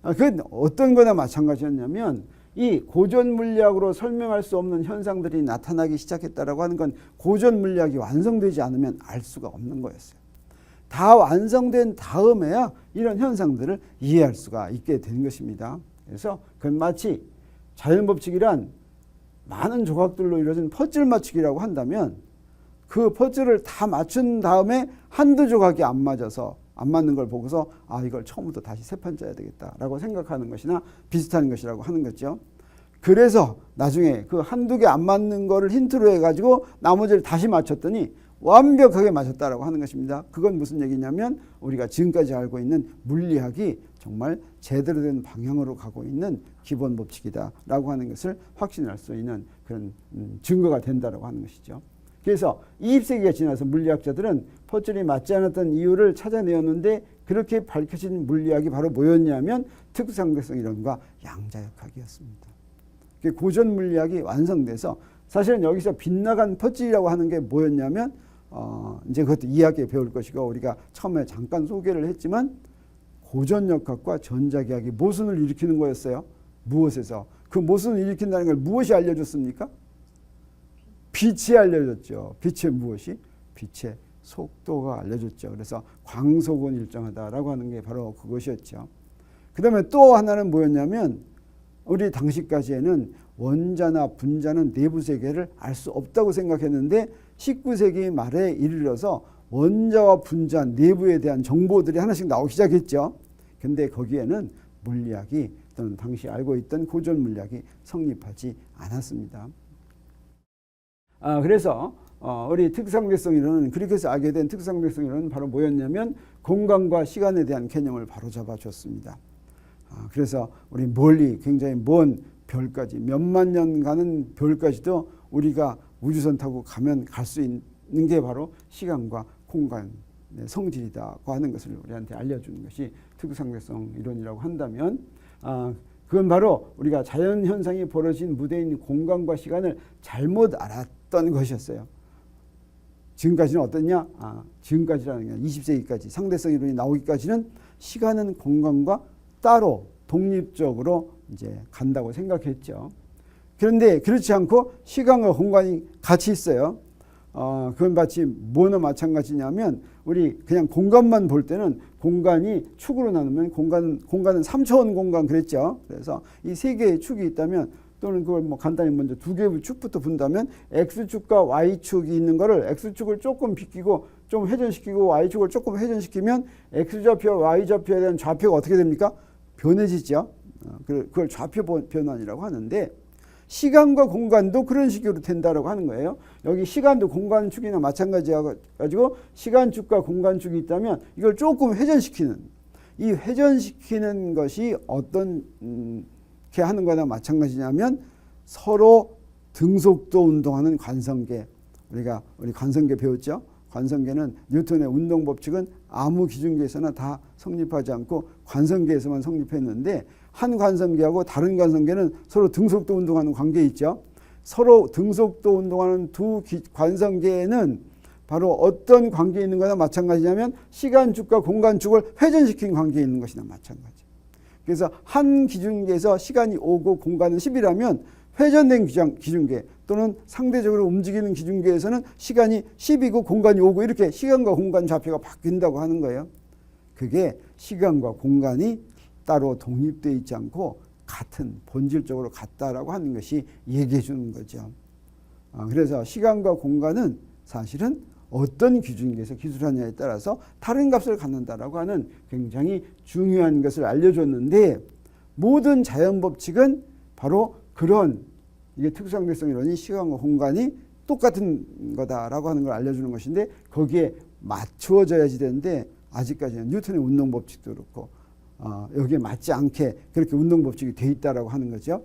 그건 어떤 거나 마찬가지였냐면 이 고전 물리학으로 설명할 수 없는 현상들이 나타나기 시작했다라고 하는 건 고전 물리학이 완성되지 않으면 알 수가 없는 거였어요. 다 완성된 다음에야 이런 현상들을 이해할 수가 있게 된 것입니다. 그래서 그건 마치 자연법칙이란 많은 조각들로 이루어진 퍼즐 맞추기라고 한다면 그 퍼즐을 다 맞춘 다음에 한두 조각이 안 맞아서 안 맞는 걸 보고서 이걸 처음부터 다시 세 판 짜야 되겠다라고 생각하는 것이나 비슷한 것이라고 하는 거죠. 그래서 나중에 그 한두 개 안 맞는 거를 힌트로 해가지고 나머지를 다시 맞췄더니 완벽하게 맞았다라고 하는 것입니다. 그건 무슨 얘기냐면 우리가 지금까지 알고 있는 물리학이 정말 제대로 된 방향으로 가고 있는 기본 법칙이다라고 하는 것을 확신할 수 있는 그런 증거가 된다라고 하는 것이죠. 그래서 20세기가 지나서 물리학자들은 퍼즐이 맞지 않았던 이유를 찾아내었는데 그렇게 밝혀진 물리학이 바로 뭐였냐면 특수상대성 이론과 양자역학이었습니다. 고전 물리학이 완성돼서 사실은 여기서 빗나간 퍼즐이라고 하는 게 뭐였냐면 이제 그것도 2학기에 배울 것이고 우리가 처음에 잠깐 소개를 했지만 고전역학과 전자기학이 모순을 일으키는 거였어요. 무엇에서? 그 모순을 일으킨다는 걸 무엇이 알려줬습니까? 빛이 알려줬죠. 빛의 무엇이? 빛의 속도가 알려줬죠. 그래서 광속은 일정하다라고 하는 게 바로 그것이었죠. 그 다음에 또 하나는 뭐였냐면 우리 당시까지에는 원자나 분자는 내부 세계를 알 수 없다고 생각했는데 19세기 말에 이르러서 원자와 분자 내부에 대한 정보들이 하나씩 나오기 시작했죠. 근데 거기에는 물리학이 또는 당시 알고 있던 고전 물리학이 성립하지 않았습니다. 그래서 우리 특수상대성 이론은 그렇게 해서 알게 된 특수상대성 이론은 바로 뭐였냐면 공간과 시간에 대한 개념을 바로잡아 줬습니다. 그래서 우리 멀리 굉장히 먼 별까지 몇만 년 가는 별까지도 우리가 우주선 타고 가면 갈 수 있는 게 바로 시간과 공간의 성질이다고 하는 것을 우리한테 알려주는 것이 특수상대성 이론이라고 한다면 그건 바로 우리가 자연현상이 벌어진 무대인 공간과 시간을 잘못 알았던 것이었어요. 지금까지는 어떻냐? 지금까지라는 게 20세기까지 상대성 이론이 나오기까지는 시간은 공간과 따로 독립적으로 이제 간다고 생각했죠. 그런데 그렇지 않고 시간과 공간이 같이 있어요. 그건 마치 뭐나 마찬가지냐면 우리 그냥 공간만 볼 때는 공간이 축으로 나누면 공간은 3차원 공간 그랬죠. 그래서 이 세 개의 축이 있다면 또는 그걸 뭐 간단히 먼저 두 개의 축부터 본다면 X축과 Y축이 있는 거를 X축을 조금 비끼고 좀 회전시키고 Y축을 조금 회전시키면 X좌표와 Y좌표에 대한 좌표가 어떻게 됩니까? 변해지죠. 그걸 좌표 변환이라고 하는데 시간과 공간도 그런 식으로 된다라고 하는 거예요. 여기 시간도 공간축이나 마찬가지여가지고 시간축과 공간축이 있다면 이걸 조금 회전시키는 이 회전시키는 것이 어떤 게 하는 거나 마찬가지냐면 서로 등속도 운동하는 관성계 우리 관성계 배웠죠. 관성계는 뉴턴의 운동 법칙은 아무 기준계에서나 다 성립하지 않고 관성계에서만 성립했는데 한 관성계하고 다른 관성계는 서로 등속도 운동하는 관계 있죠. 서로 등속도 운동하는 두 관성계에는 바로 어떤 관계에 있는 거나 마찬가지냐면 시간축과 공간축을 회전시킨 관계에 있는 것이나 마찬가지. 그래서 한 기준계에서 시간이 5고 공간은 10이라면 회전된 기준계 또는 상대적으로 움직이는 기준계에서는 시간이 10이고 공간이 5고 이렇게 시간과 공간 좌표가 바뀐다고 하는 거예요. 그게 시간과 공간이 따로 독립되어 있지 않고 같은 본질적으로 같다라고 하는 것이 얘기해 주는 거죠. 그래서 시간과 공간은 사실은 어떤 기준계에서 기술하냐에 따라서 다른 값을 갖는다라고 하는 굉장히 중요한 것을 알려줬는데 모든 자연법칙은 바로 그런 이게 특수상대성 이론이 시간과 공간이 똑같은 거다라고 하는 걸 알려주는 것인데 거기에 맞추어져야지 되는데 아직까지는 뉴턴의 운동법칙도 그렇고 여기에 맞지 않게 그렇게 운동법칙이 돼 있다라고 하는 거죠.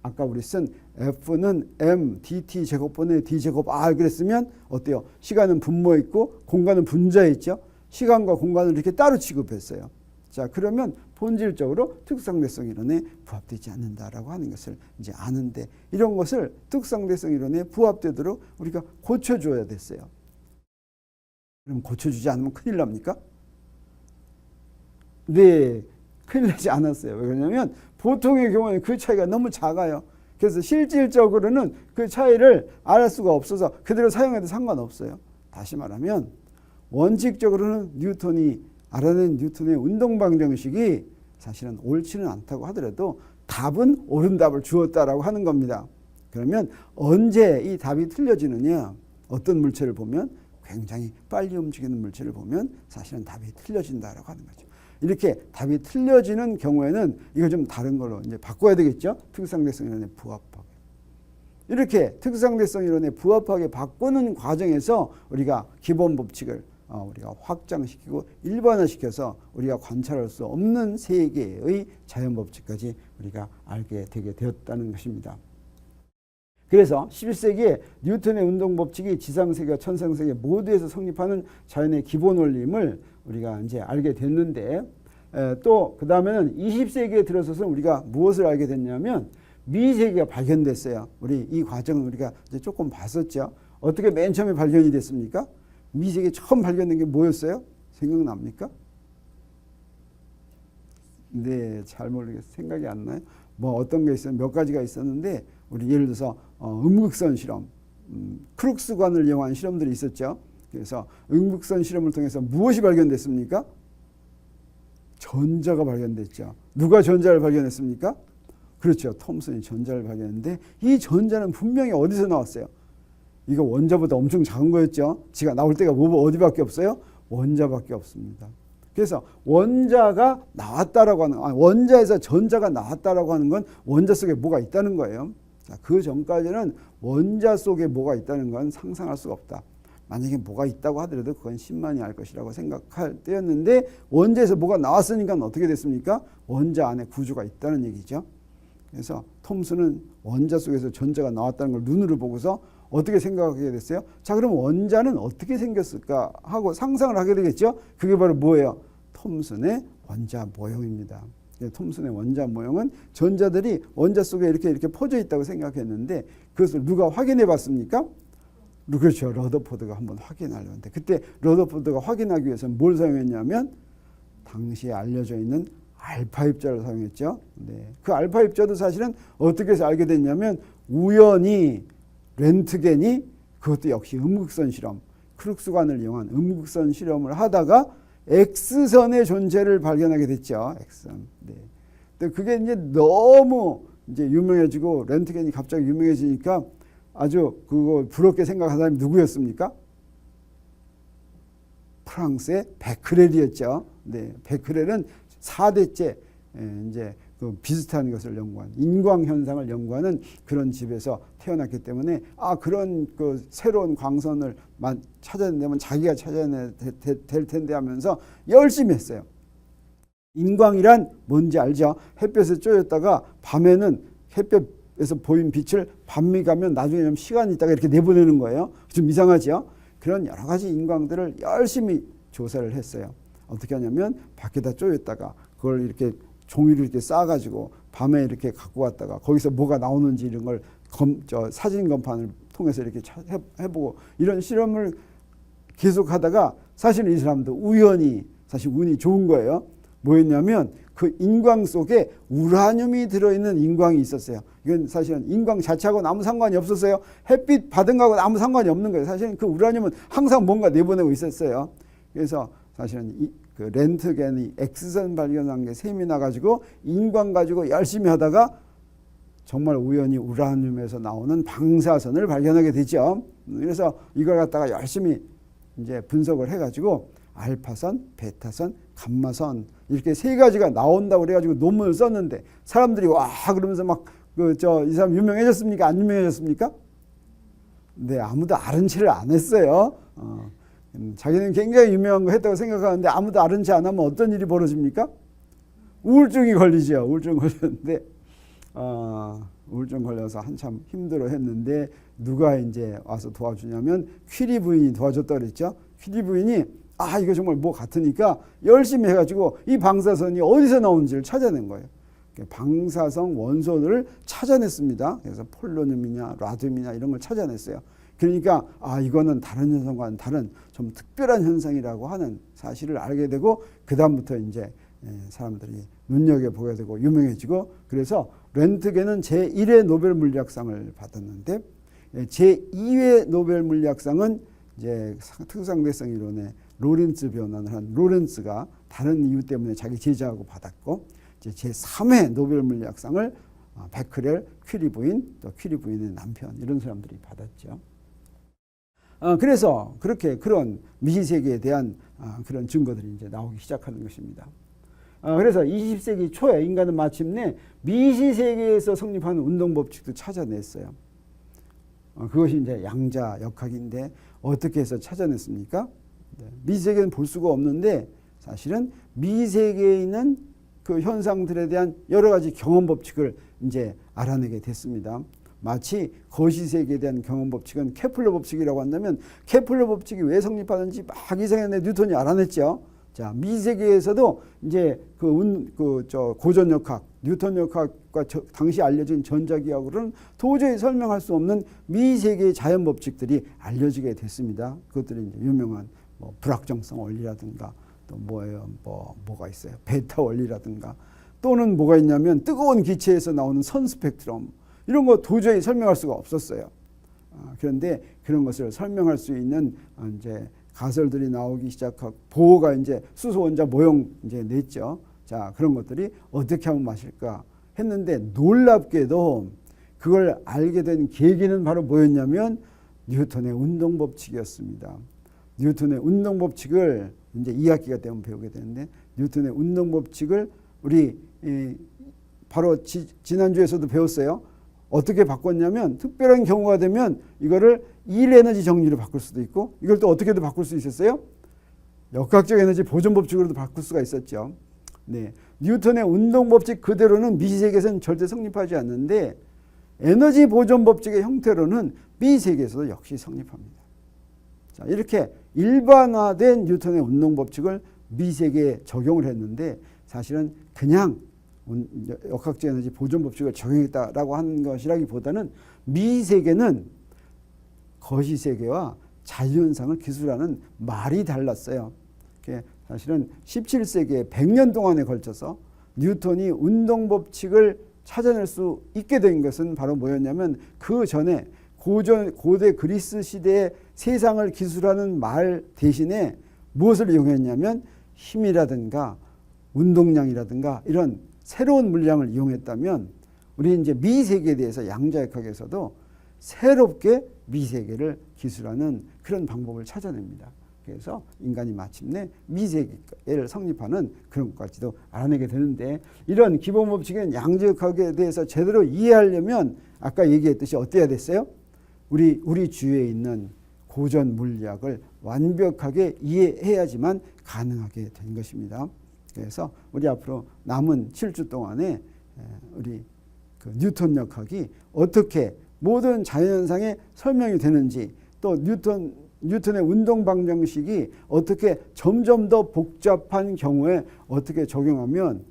아까 우리 쓴 F는 M, dt 제곱분의 d 제곱 R 그랬으면 어때요? 시간은 분모에 있고 공간은 분자에 있죠. 시간과 공간을 이렇게 따로 취급했어요. 자, 그러면 본질적으로 특수상대성 이론에 부합되지 않는다라고 하는 것을 이제 아는데 이런 것을 특수상대성 이론에 부합되도록 우리가 고쳐줘야 됐어요. 그럼 고쳐주지 않으면 큰일 납니까? 네, 큰일 나지 않았어요. 왜냐하면 보통의 경우에는 그 차이가 너무 작아요. 그래서 실질적으로는 그 차이를 알을 수가 없어서 그대로 사용해도 상관없어요. 다시 말하면 원칙적으로는 뉴턴이 알아낸 뉴턴의 운동 방정식이 사실은 옳지는 않다고 하더라도 답은 옳은 답을 주었다라고 하는 겁니다. 그러면 언제 이 답이 틀려지느냐? 어떤 물체를 보면 굉장히 빨리 움직이는 물체를 보면 사실은 답이 틀려진다라고 하는 거죠. 이렇게 답이 틀려지는 경우에는 이거 좀 다른 걸로 이제 바꿔야 되겠죠. 특수상대성 이론의 부합법. 이렇게 특수상대성 이론에 부합하게 바꾸는 과정에서 우리가 기본 법칙을 우리가 확장시키고 일반화시켜서 우리가 관찰할 수 없는 세계의 자연법칙까지 우리가 알게 되게 되었다는 것입니다. 그래서 11세기에 뉴턴의 운동법칙이 지상세계와 천상세계 모두에서 성립하는 자연의 기본 원리임을 우리가 이제 알게 됐는데, 또 그 다음에는 20세기에 들어서서 우리가 무엇을 알게 됐냐면 미세계가 발견됐어요. 우리 이 과정은 우리가 이제 조금 봤었죠. 어떻게 맨 처음에 발견이 됐습니까? 미세계 처음 발견된 게 뭐였어요? 생각납니까? 네, 잘 모르겠어요. 생각이 안 나요. 뭐 어떤 게 있어요? 몇 가지가 있었는데, 우리 예를 들어서 음극선 실험, 크룩스관을 이용한 실험들이 있었죠. 그래서 음극선 실험을 통해서 무엇이 발견됐습니까? 전자가 발견됐죠. 누가 전자를 발견했습니까? 그렇죠. 톰슨이 전자를 발견했는데, 이 전자는 분명히 어디서 나왔어요? 이거 원자보다 엄청 작은 거였죠. 지가 나올 때가 어디밖에 없어요? 원자밖에 없습니다. 그래서 원자가 나왔다라고 하는, 원자에서 전자가 나왔다라고 하는 건 원자 속에 뭐가 있다는 거예요. 자, 그 전까지는 원자 속에 뭐가 있다는 건 상상할 수가 없다. 만약에 뭐가 있다고 하더라도 그건 신만이 알 것이라고 생각할 때였는데, 원자에서 뭐가 나왔으니까 어떻게 됐습니까? 원자 안에 구조가 있다는 얘기죠. 그래서 톰슨은 원자 속에서 전자가 나왔다는 걸 눈으로 보고서 어떻게 생각하게 됐어요? 자, 그럼 원자는 어떻게 생겼을까 하고 상상을 하게 되겠죠. 그게 바로 뭐예요? 톰슨의 원자 모형입니다. 톰슨의 원자 모형은 전자들이 원자 속에 이렇게 퍼져 있다고 생각했는데, 그것을 누가 확인해 봤습니까? 그렇죠. 러더포드가 한번 확인하려는데, 그때 러더포드가 확인하기 위해서는 뭘 사용했냐면 당시에 알려져 있는 알파 입자를 사용했죠. 네. 그 알파 입자도 사실은 어떻게 해서 알게 됐냐면, 우연히 렌트겐이, 그것도 역시 음극선 실험, 크룩스관을 이용한 음극선 실험을 하다가 X선의 존재를 발견하게 됐죠. X선. 네. 근데 그게 이제 너무 이제 유명해지고, 렌트겐이 갑자기 유명해지니까 아주 그거 부럽게 생각한 사람이 누구였습니까? 프랑스의 베크렐이었죠. 네. 베크렐은 4대째 이제 그 비슷한 것을 연구한, 인광 현상을 연구하는 그런 집에서 태어났기 때문에, 그런 그 새로운 광선을 찾아낸다면 자기가 찾아내야 될 텐데 하면서 열심히 했어요. 인광이란 뭔지 알죠? 햇볕에 쬐었다가 밤에는 햇볕에서 보인 빛을 밤이 가면 나중에 좀 시간이 있다가 이렇게 내보내는 거예요. 좀 이상하죠? 그런 여러 가지 인광들을 열심히 조사를 했어요. 어떻게 하냐면 밖에다 쪼였다가 그걸 이렇게 종이를 이렇게 싸가지고 밤에 이렇게 갖고 왔다가 거기서 뭐가 나오는지 이런 걸 사진 검판을 통해서 이렇게 해보고, 이런 실험을 계속하다가 사실 이 사람도 우연히, 사실 운이 좋은 거예요. 뭐였냐면 그 인광 속에 우라늄이 들어있는 인광이 있었어요. 이건 사실은 인광 자체하고는 아무 상관이 없었어요. 햇빛 받은 거하고는 아무 상관이 없는 거예요. 사실은 그 우라늄은 항상 뭔가 내보내고 있었어요. 그래서 사실은 그 렌트겐이 X선 발견한 게 셈이 나가지고 인광 가지고 열심히 하다가 정말 우연히 우라늄에서 나오는 방사선을 발견하게 되죠. 그래서 이걸 갖다가 열심히 이제 분석을 해가지고 알파선, 베타선, 감마선 이렇게 세 가지가 나온다고 그래가지고 논문을 썼는데, 사람들이 와 그러면서 막 이 사람 유명해졌습니까? 안 유명해졌습니까? 네, 아무도 아는 체를 안 했어요. 자기는 굉장히 유명한 거 했다고 생각하는데 아무도 아는 체 안 하면 어떤 일이 벌어집니까? 우울증이 걸리죠. 우울증 걸렸는데, 우울증 걸려서 한참 힘들어 했는데, 누가 이제 와서 도와주냐면 퀴리 부인이 도와줬다고 그랬죠. 퀴리 부인이 이거 정말 뭐 같으니까 열심히 해가지고 이 방사선이 어디서 나오는지를 찾아낸 거예요. 방사성 원소를 찾아냈습니다. 그래서 폴로늄이냐 라듐이냐 이런 걸 찾아냈어요. 그러니까 이거는 다른 현상과는 다른 좀 특별한 현상이라고 하는 사실을 알게 되고, 그 다음부터 이제 사람들이 눈여겨보게 되고 유명해지고, 그래서 렌트겐은 제1회 노벨 물리학상을 받았는데, 제2회 노벨 물리학상은 이제 특수상대성 이론의 로렌츠 변환을 한 로렌츠가 다른 이유 때문에 자기 제자하고 받았고, 이제 제3회 노벨 물리학상을 베크렐, 퀴리 부인, 또 퀴리 부인의 남편 이런 사람들이 받았죠. 그래서 그렇게 그런 미시세계에 대한 그런 증거들이 이제 나오기 시작하는 것입니다. 그래서 20세기 초에 인간은 마침내 미시세계에서 성립하는 운동 법칙도 찾아냈어요. 그것이 이제 양자역학인데 어떻게 해서 찾아냈습니까? 미세계는 볼 수가 없는데 사실은 미세계에 있는 그 현상들에 대한 여러 가지 경험 법칙을 이제 알아내게 됐습니다. 마치 거시세계에 대한 경험 법칙은 케플러 법칙이라고 한다면 케플러 법칙이 왜 성립하는지 막 이상했는데 뉴턴이 알아냈죠. 자, 미세계에서도 이제 고전역학, 뉴턴역학과 당시 알려진 전자기하고는 도저히 설명할 수 없는 미세계의 자연 법칙들이 알려지게 됐습니다. 그것들이 이제 유명한 뭐 불확정성 원리라든가 또 뭐가 있어요? 베타 원리라든가 또는 뭐가 있냐면 뜨거운 기체에서 나오는 선 스펙트럼 이런 거 도저히 설명할 수가 없었어요. 그런데 그런 것을 설명할 수 있는 이제 가설들이 나오기 시작하고 보호가 이제 수소 원자 모형 이제 냈죠. 자, 그런 것들이 어떻게 하면 마실까 했는데 놀랍게도 그걸 알게 된 계기는 바로 뭐였냐면 뉴턴의 운동 법칙이었습니다. 뉴턴의 운동 법칙을 이제 2학기가 되면 배우게 되는데 뉴턴의 운동 법칙을 우리 바로 지난주에서도 배웠어요. 어떻게 바꿨냐면 특별한 경우가 되면 이거를 일 에너지 정리로 바꿀 수도 있고 이걸 또 어떻게도 바꿀 수 있었어요? 역학적 에너지 보존 법칙으로도 바꿀 수가 있었죠. 네, 뉴턴의 운동 법칙 그대로는 미세계에서는 절대 성립하지 않는데 에너지 보존 법칙의 형태로는 미세계에서도 역시 성립합니다. 자, 이렇게 일반화된 뉴턴의 운동 법칙을 미세계에 적용을 했는데 사실은 그냥 역학적 에너지 보존 법칙을 적용했다라고 하는 것이라기보다는 미세계는 거시세계와 자유현상을 기술하는 말이 달랐어요. 사실은 17세기에 100년 동안에 걸쳐서 뉴턴이 운동 법칙을 찾아낼 수 있게 된 것은 바로 뭐였냐면 그 전에 고대 그리스 시대의 세상을 기술하는 말 대신에 무엇을 이용했냐면 힘이라든가 운동량이라든가 이런 새로운 물량을 이용했다면 우리 이제 미세계에 대해서 양자역학에서도 새롭게 미세계를 기술하는 그런 방법을 찾아냅니다. 그래서 인간이 마침내 미세계를 성립하는 그런 것까지도 알아내게 되는데 이런 기본 법칙인 양자역학에 대해서 제대로 이해하려면 아까 얘기했듯이 어때야 됐어요? 우리 주위에 있는 고전 물리학을 완벽하게 이해해야지만 가능하게 된 것입니다. 그래서 우리 앞으로 남은 7주 동안에 우리 그 뉴턴 역학이 어떻게 모든 자연현상에 설명이 되는지 또 뉴턴의 운동 방정식이 어떻게 점점 더 복잡한 경우에 어떻게 적용하면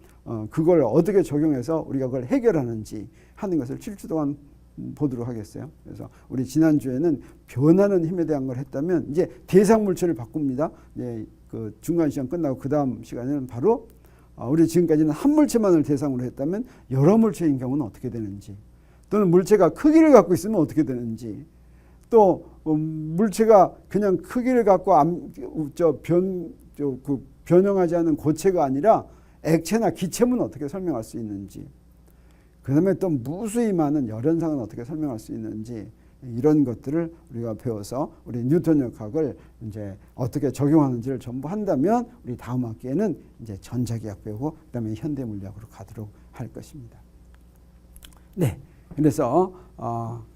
그걸 어떻게 적용해서 우리가 그걸 해결하는지 하는 것을 7주 동안 보도록 하겠어요. 그래서 우리 지난주에는 변하는 힘에 대한 걸 했다면 이제 대상 물체를 바꿉니다. 이제 그 중간 시간 끝나고 그 다음 시간에는 바로 우리 지금까지는 한 물체만을 대상으로 했다면 여러 물체인 경우는 어떻게 되는지 또는 물체가 크기를 갖고 있으면 어떻게 되는지 또 물체가 그냥 크기를 갖고 변형하지 않은 고체가 아니라 액체나 기체면 어떻게 설명할 수 있는지 그 다음에 또 무수히 많은 열현상은 어떻게 설명할 수 있는지 이런 것들을 우리가 배워서 우리 뉴턴 역학을 이제 어떻게 적용하는지를 전부 한다면 우리 다음 학기에는 이제 전자기학 배우고 그다음에 현대 물리학으로 가도록 할 것입니다. 네, 그래서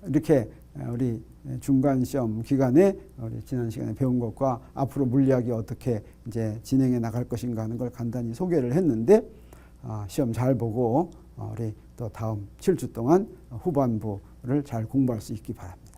이렇게 우리 중간 시험 기간에 우리 지난 시간에 배운 것과 앞으로 물리학이 어떻게 이제 진행해 나갈 것인가 하는 걸 간단히 소개를 했는데 시험 잘 보고 우리 또 다음 7주 동안 후반부를 잘 공부할 수 있기 바랍니다.